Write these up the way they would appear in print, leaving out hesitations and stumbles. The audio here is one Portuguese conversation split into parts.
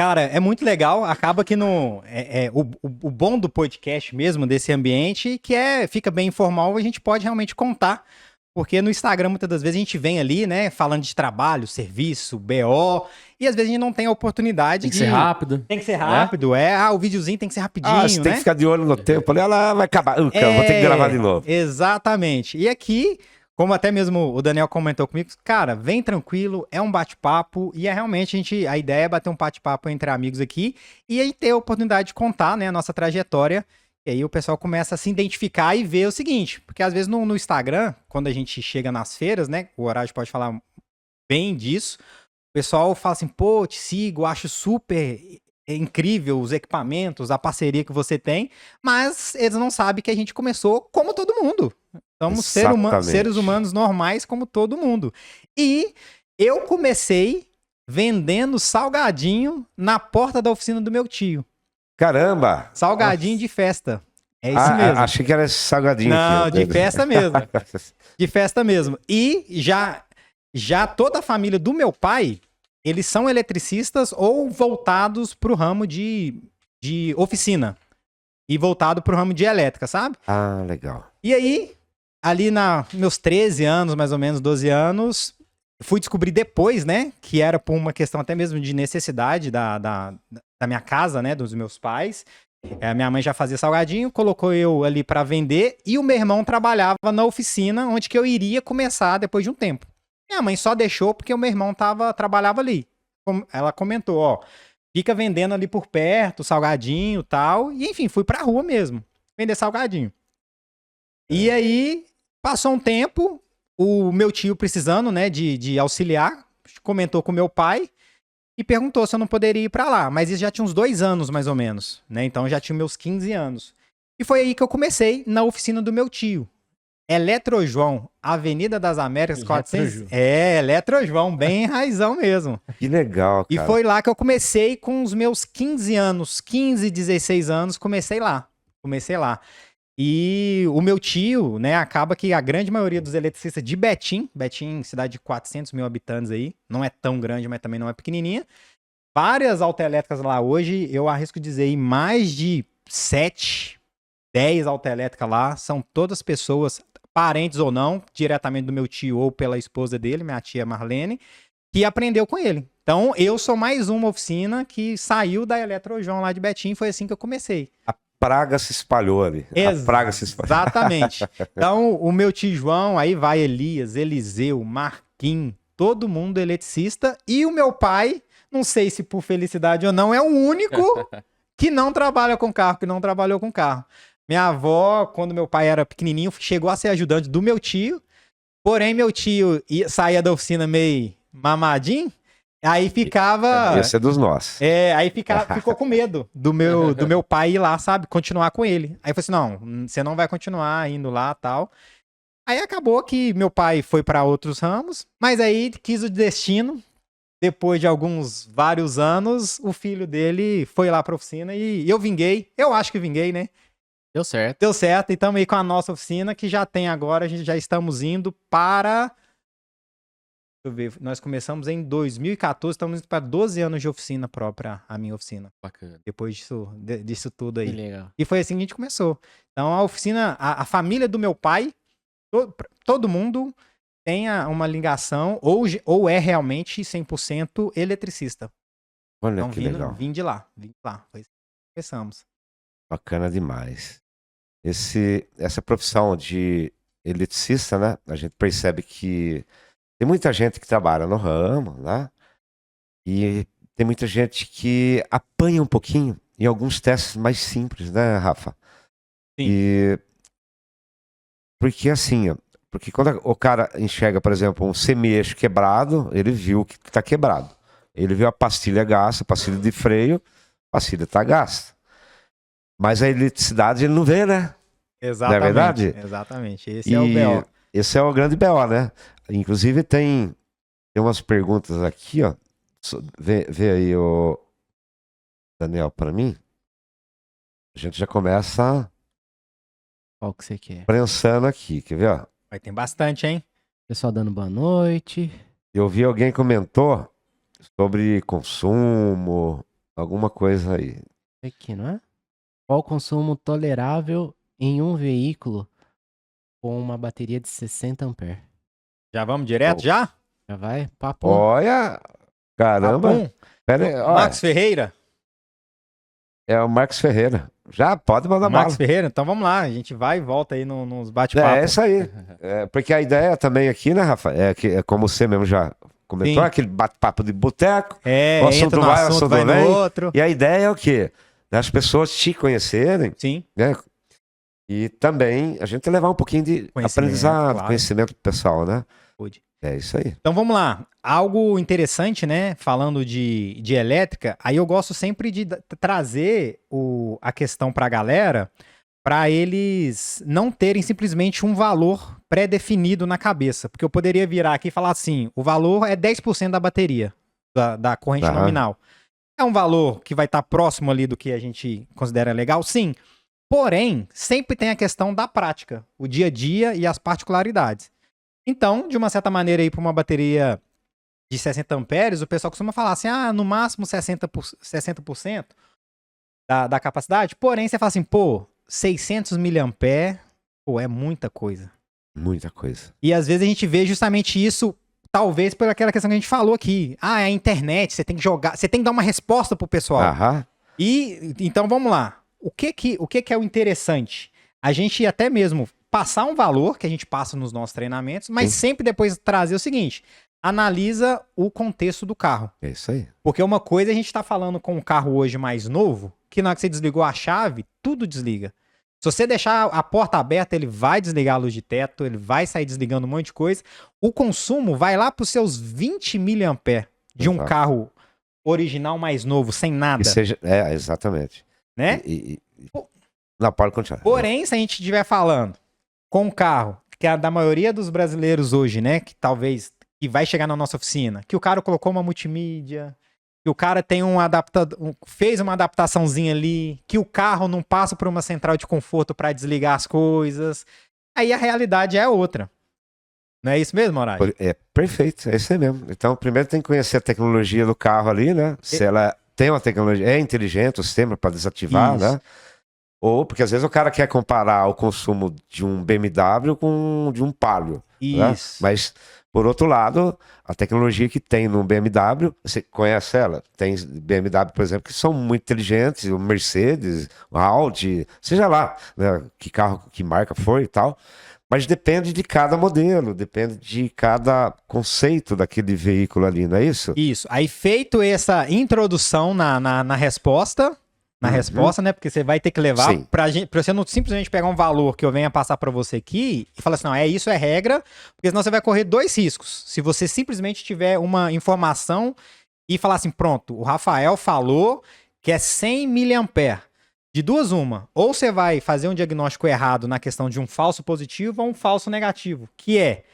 Cara, é muito legal. Acaba que o bom do podcast mesmo, desse ambiente, que fica bem informal, a gente pode realmente contar. Porque no Instagram, muitas das vezes, a gente vem ali, né, falando de trabalho, serviço, BO, e às vezes a gente não tem a oportunidade Tem que ser rápido. Tem que ser rápido, o videozinho tem que ser rapidinho, você tem né? que ficar de olho no tempo. Ali, ela vai acabar. Vou ter que gravar de novo. Exatamente. E aqui, como até mesmo o Daniel comentou comigo, cara, vem tranquilo, é um bate-papo, e realmente a ideia é bater um bate-papo entre amigos aqui, e aí ter a oportunidade de contar, né, a nossa trajetória. E aí o pessoal começa a se identificar e ver o seguinte, porque às vezes no Instagram, quando a gente chega nas feiras, né, o Horácio pode falar bem disso, o pessoal fala assim, pô, te sigo, acho super incrível os equipamentos, a parceria que você tem, mas eles não sabem que a gente começou como todo mundo. Somos seres humanos normais como todo mundo. E eu comecei vendendo salgadinho na porta da oficina do meu tio. Caramba! Salgadinho de festa. É isso mesmo. Achei que era salgadinho. Não, de festa mesmo. De festa mesmo. E já toda a família do meu pai, eles são eletricistas ou voltados pro ramo de oficina. E voltado pro ramo de elétrica, sabe? Ah, legal. E aí, ali meus 13 anos, mais ou menos, 12 anos, fui descobrir depois, né, que era por uma questão até mesmo de necessidade da minha casa, né, dos meus pais. Minha mãe já fazia salgadinho, colocou eu ali para vender e o meu irmão trabalhava na oficina onde que eu iria começar depois de um tempo. Minha mãe só deixou porque o meu irmão trabalhava ali. Ela comentou, ó, fica vendendo ali por perto, salgadinho e tal. E enfim, fui pra rua mesmo, vender salgadinho. E aí, passou um tempo, o meu tio precisando, né, de auxiliar, comentou com meu pai e perguntou se eu não poderia ir pra lá. Mas isso já tinha uns 2 anos, mais ou menos, né? Então já tinha meus 15 anos. E foi aí que eu comecei na oficina do meu tio. Eletro João, Avenida das Américas, 400. Eletro João, bem raizão mesmo. Que legal, cara. E foi lá que eu comecei com os meus 15 anos, 15, 16 anos, comecei lá. E o meu tio, né, acaba que a grande maioria dos eletricistas de Betim, cidade de 400 mil habitantes aí, não é tão grande, mas também não é pequenininha, várias autoelétricas lá hoje, eu arrisco dizer, mais de 7, 10 autoelétricas lá, são todas pessoas, parentes ou não, diretamente do meu tio ou pela esposa dele, minha tia Marlene, que aprendeu com ele. Então, eu sou mais uma oficina que saiu da Eletro João lá de Betim, foi assim que eu comecei. A praga se espalhou ali. A praga se espalhou. Exatamente. Então, o meu tio João, aí vai Elias, Eliseu, Marquinhos, todo mundo eletricista. E o meu pai, não sei se por felicidade ou não, é o único que não trabalha com carro, que não trabalhou com carro. Minha avó, quando meu pai era pequenininho, chegou a ser ajudante do meu tio. Porém, meu tio saía da oficina meio mamadinho. Aí ficava... Esse é dos nossos. Aí ficou com medo do meu pai ir lá, sabe? Continuar com ele. Aí eu falei assim, não, você não vai continuar indo lá e tal. Aí acabou que meu pai foi para outros ramos, mas aí quis o destino. Depois de vários anos, o filho dele foi lá pra oficina e eu vinguei. Eu acho que vinguei, né? Deu certo. Deu certo. E estamos aí com a nossa oficina, que já tem agora, a gente já estamos indo para... Deixa eu ver, nós começamos em 2014, estamos indo para 12 anos de oficina própria, a minha oficina. Bacana. Depois disso tudo aí. Que legal. E foi assim que a gente começou. Então a oficina, a família do meu pai, todo mundo tem uma ligação ou é realmente 100% eletricista. Olha Então que legal. vim de lá. Foi assim que começamos. Bacana demais. Essa profissão de eletricista, né? A gente percebe que tem muita gente que trabalha no ramo, né? E tem muita gente que apanha um pouquinho em alguns testes mais simples, né, Rafa? Sim. E porque assim, ó, porque quando o cara enxerga, por exemplo, um semi-eixo quebrado, ele viu que está quebrado. Ele viu a pastilha gasta, a pastilha de freio, a pastilha está gasta. Mas a eletricidade ele não vê, né? Exatamente. Não é verdade? Exatamente. Esse é o BO. Esse é o grande BO, né? Inclusive tem umas perguntas aqui, ó. Vê aí, o Daniel, para mim. A gente já começa Qual que você quer? prensando aqui, quer ver? Ó? Vai ter bastante, hein? Pessoal dando boa noite. Eu vi alguém comentou sobre consumo, alguma coisa aí. Aqui, não é? Qual o consumo tolerável em um veículo com uma bateria de 60 amperes? Já vamos direto, Oh. já? Já vai? Papo. Olha, caramba. Papum. Pera aí, olha, Marcos Ferreira. é o Marcos Ferreira. Já pode mandar Marcos bala. Ferreira, então vamos lá. A gente vai e volta aí nos É bate-papos. isso aí. É, porque a ideia também aqui, né, Rafa? É que é como você mesmo já comentou, Sim. aquele bate-papo de boteco. É, O assunto entra no vai, o assunto, assunto vai no vem. outro. E a ideia é o quê? As pessoas te conhecerem, Sim, né? E também a gente levar um pouquinho de Conhecimento, aprendizado, claro. conhecimento pro pessoal, né? pode. É isso aí. Então vamos lá. Algo interessante, né? Falando de elétrica, aí eu gosto sempre de trazer a questão para a galera, para eles não terem simplesmente um valor pré-definido na cabeça. Porque eu poderia virar aqui e falar assim: o valor é 10% da bateria, da corrente Aham. nominal. É um valor que vai estar próximo ali do que a gente considera legal? Sim. Porém, sempre tem a questão da prática, o dia a dia e as particularidades. Então, de uma certa maneira, aí para uma bateria de 60 amperes, o pessoal costuma falar assim, no máximo 60% da capacidade. Porém, você fala assim, 600 miliamperes, é muita coisa. Muita coisa. E às vezes a gente vê justamente isso, talvez por aquela questão que a gente falou aqui. É a internet, você tem que jogar, você tem que dar uma resposta pro pessoal. Aham. E então vamos lá. O que é o interessante? A gente até mesmo passar um valor que a gente passa nos nossos treinamentos, mas Sim. sempre depois trazer o seguinte: analisa o contexto do carro. É isso aí. Porque uma coisa a gente está falando com um carro hoje mais novo, que na hora que você desligou a chave, tudo desliga. Se você deixar a porta aberta, ele vai desligar a luz de teto, ele vai sair desligando um monte de coisa. O consumo vai lá para os seus 20 miliamperes de um Exato. carro original mais novo, sem nada. Que seja, exatamente. Né? Não, pode continuar. Porém, se a gente estiver falando com um carro, que é da maioria dos brasileiros hoje, né, que talvez que vai chegar na nossa oficina, que o cara colocou uma multimídia, que o cara tem fez uma adaptaçãozinha ali, que o carro não passa por uma central de conforto para desligar as coisas, aí a realidade é outra. Não é isso mesmo, Moraes? É perfeito, é isso aí mesmo. Então, primeiro tem que conhecer a tecnologia do carro ali, né? Se ela tem uma tecnologia, é inteligente o sistema para desativar, Isso. né? Ou porque às vezes o cara quer comparar o consumo de um BMW com de um Palio. Né? Isso. Mas, por outro lado, a tecnologia que tem no BMW, você conhece ela? Tem BMW, por exemplo, que são muito inteligentes, o Mercedes, o Audi, seja lá, né? Que carro, que marca for e tal. Mas depende de cada modelo, depende de cada conceito daquele veículo ali, não é isso? Isso. Aí, feito essa introdução na resposta, né? Porque você vai ter que levar Sim. pra você não simplesmente pegar um valor que eu venha passar pra você aqui e falar assim, não, isso é regra, porque senão você vai correr dois riscos. Se você simplesmente tiver uma informação e falar assim, pronto, o Rafael falou que é 100 miliamperes. De duas uma, ou você vai fazer um diagnóstico errado na questão de um falso positivo ou um falso negativo, que é,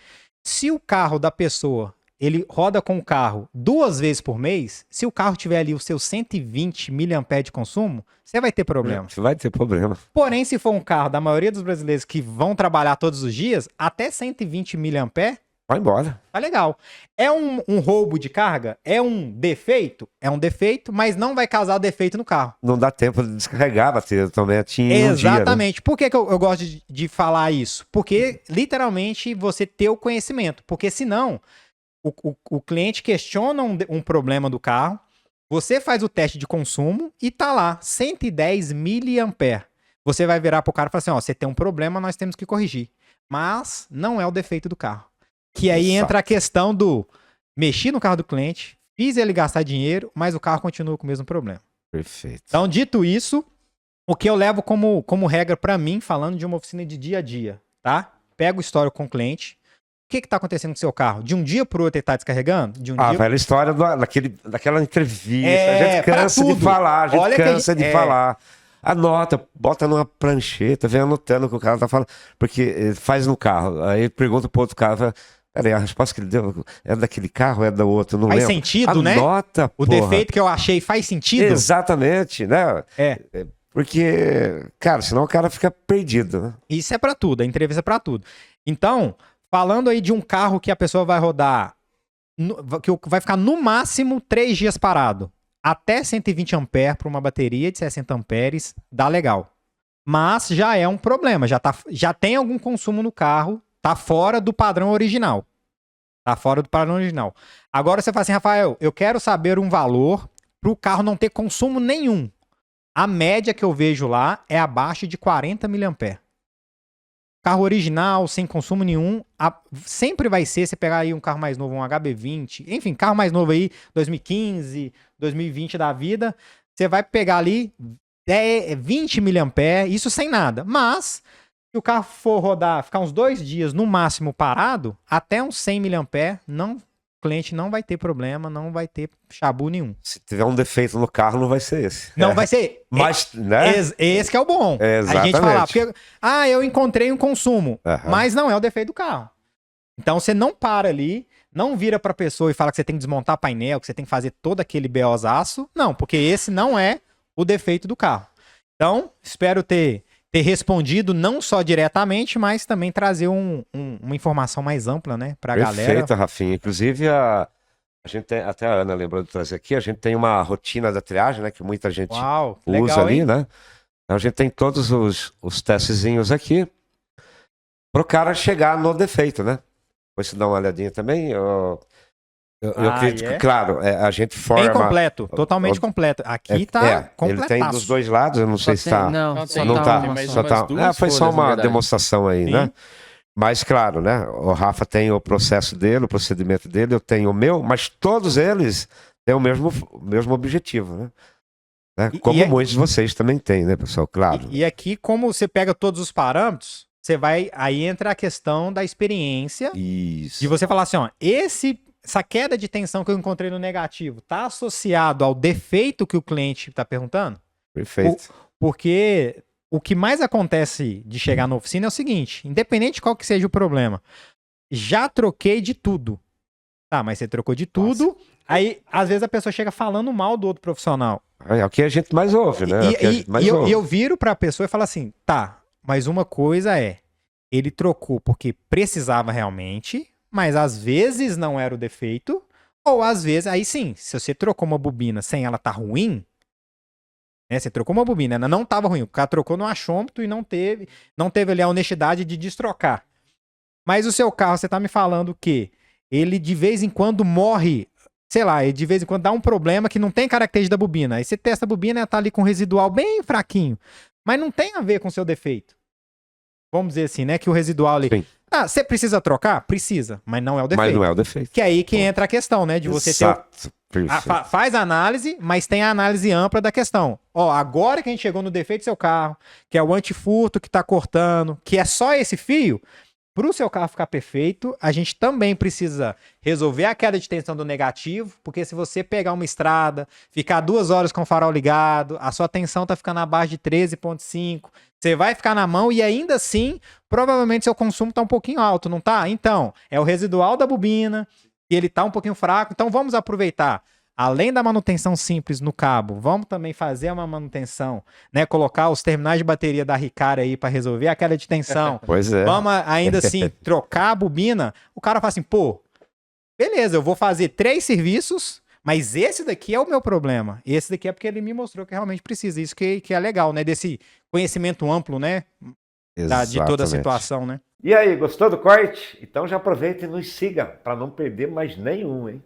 se o carro da pessoa, ele roda com o carro 2 vezes por mês, se o carro tiver ali os seus 120 miliamperes de consumo, você vai ter problema. Você vai ter problema. Porém, se for um carro da maioria dos brasileiros que vão trabalhar todos os dias, até 120 miliamperes, Vai embora. tá legal. É um roubo de carga? É um defeito? É um defeito, mas não vai causar defeito no carro. Não dá tempo de descarregar a bateria também. Tinha Exatamente. Por que eu gosto de falar isso? Porque, literalmente, você ter o conhecimento. Porque, senão, o cliente questiona um problema do carro, você faz o teste de consumo e tá lá, 110 miliamperes. Você vai virar pro cara e falar assim, você tem um problema, nós temos que corrigir. Mas não é o defeito do carro. Que aí entra a questão do mexi no carro do cliente, fiz ele gastar dinheiro, mas o carro continua com o mesmo problema. Perfeito. Então, dito isso, o que eu levo como regra pra mim, falando de uma oficina de dia a dia, tá? Pega o histórico com o cliente. O que tá acontecendo com o seu carro? De um dia pro outro ele tá descarregando? De um dia... velha história daquela entrevista. A gente pra cansa de tudo. falar, a gente Olha que cansa de falar. Anota, bota numa prancheta, vem anotando o que o cara tá falando. Porque faz no carro. Aí pergunta pro outro cara, fala, peraí, a resposta que ele deu é daquele carro ou é do outro? Não Faz lembro. sentido, né? Anota, O porra. defeito que eu achei faz sentido? Exatamente, né? Porque, cara, senão o cara fica perdido, né? Isso é pra tudo, a entrevista é pra tudo. Então, falando aí de um carro que a pessoa vai rodar, que vai ficar no máximo 3 dias parado. até 120 amperes para uma bateria de 60 amperes, dá legal. Mas já é um problema, já tem algum consumo no carro, tá fora do padrão original. Tá fora do padrão original. Agora você fala assim, Rafael, eu quero saber um valor para o carro não ter consumo nenhum. A média que eu vejo lá é abaixo de 40 mAh. Carro original, sem consumo nenhum, sempre vai ser, você pegar aí um carro mais novo, um HB20, enfim, carro mais novo aí, 2015, 2020 da vida, você vai pegar ali 20 mAh, isso sem nada. Mas, se o carro for rodar, ficar uns 2 dias no máximo parado, até uns 100 mAh, o cliente não vai ter problema, não vai ter chabu nenhum. Se tiver um defeito no carro, não vai ser esse. Não vai ser. Mas, né? Esse que é o bom. Exatamente. A gente falar, porque, eu encontrei um consumo, Aham. mas não é o defeito do carro. Então você não para ali, não vira pra pessoa e fala que você tem que desmontar painel, que você tem que fazer todo aquele BOzaço. Não, porque esse não é o defeito do carro. Então, espero ter respondido não só diretamente, mas também trazer uma informação mais ampla, né, pra galera. Perfeito, Rafinha. Inclusive, a gente tem, até a Ana lembrou de trazer aqui, a gente tem uma rotina da triagem, né, que muita gente Uau, que usa legal, ali, hein? né? Então, a gente tem todos os testezinhos aqui pro cara chegar no defeito, né? Depois você dá uma olhadinha também. Eu acredito que, claro, a gente forma... Bem completo, totalmente completo. Aqui tá ele tem dos dois lados, eu não sei se tá... Não, Só não tá. tem mais Só umas tá. duas Foi só folhas, na uma verdade. demonstração aí, Sim. né? Mas claro, né? O Rafa tem o processo dele, o procedimento dele, eu tenho o meu, mas todos eles têm o mesmo objetivo, né? Como muitos de vocês também têm, né, pessoal? Claro. E aqui, como você pega todos os parâmetros, você vai... Aí entra a questão da experiência, Isso. de você falar assim, ó, essa queda de tensão que eu encontrei no negativo tá associado ao defeito que o cliente tá perguntando? Perfeito. Porque o que mais acontece de chegar na oficina é o seguinte, independente de qual que seja o problema, já troquei de tudo. Tá, mas você trocou de tudo, aí às vezes a pessoa chega falando mal do outro profissional. É o que a gente mais ouve, né? É o que a gente mais ouve. E eu viro pra pessoa e falo assim, tá, mas uma coisa é, ele trocou porque precisava realmente, mas às vezes não era o defeito, ou às vezes, aí sim, se você trocou uma bobina sem ela tá ruim, né, você trocou uma bobina, ela não tava ruim, o cara trocou no achômetro e não teve ali a honestidade de destrocar. Mas o seu carro, você tá me falando que ele de vez em quando morre, sei lá, ele de vez em quando dá um problema que não tem característica da bobina. Aí você testa a bobina e ela tá ali com residual bem fraquinho. Mas não tem a ver com o seu defeito. Vamos dizer assim, né? Que o residual ali... Sim. Você precisa trocar? Precisa, mas não é o defeito. Mas não é o defeito. Que é aí que entra a questão, né? De você Exato. Perfeito. faz a análise, mas tem a análise ampla da questão. Ó, agora que a gente chegou no defeito do seu carro, que é o antifurto que tá cortando, que é só esse fio... Para o seu carro ficar perfeito, a gente também precisa resolver a queda de tensão do negativo, porque se você pegar uma estrada, ficar 2 horas com o farol ligado, a sua tensão tá ficando abaixo de 13,5, você vai ficar na mão e ainda assim, provavelmente seu consumo tá um pouquinho alto, não tá? Então, é o residual da bobina, e ele tá um pouquinho fraco, então vamos aproveitar. Além da manutenção simples no cabo, vamos também fazer uma manutenção, né? Colocar os terminais de bateria da Ricar aí para resolver a queda de tensão. Pois é. Vamos ainda assim trocar a bobina. O cara fala assim, pô, beleza, eu vou fazer 3 serviços, mas esse daqui é o meu problema. Esse daqui é porque ele me mostrou que realmente precisa. Isso que é legal, né? Desse conhecimento amplo, né? De toda a situação, né? E aí, gostou do corte? Então já aproveita e nos siga para não perder mais nenhum, hein?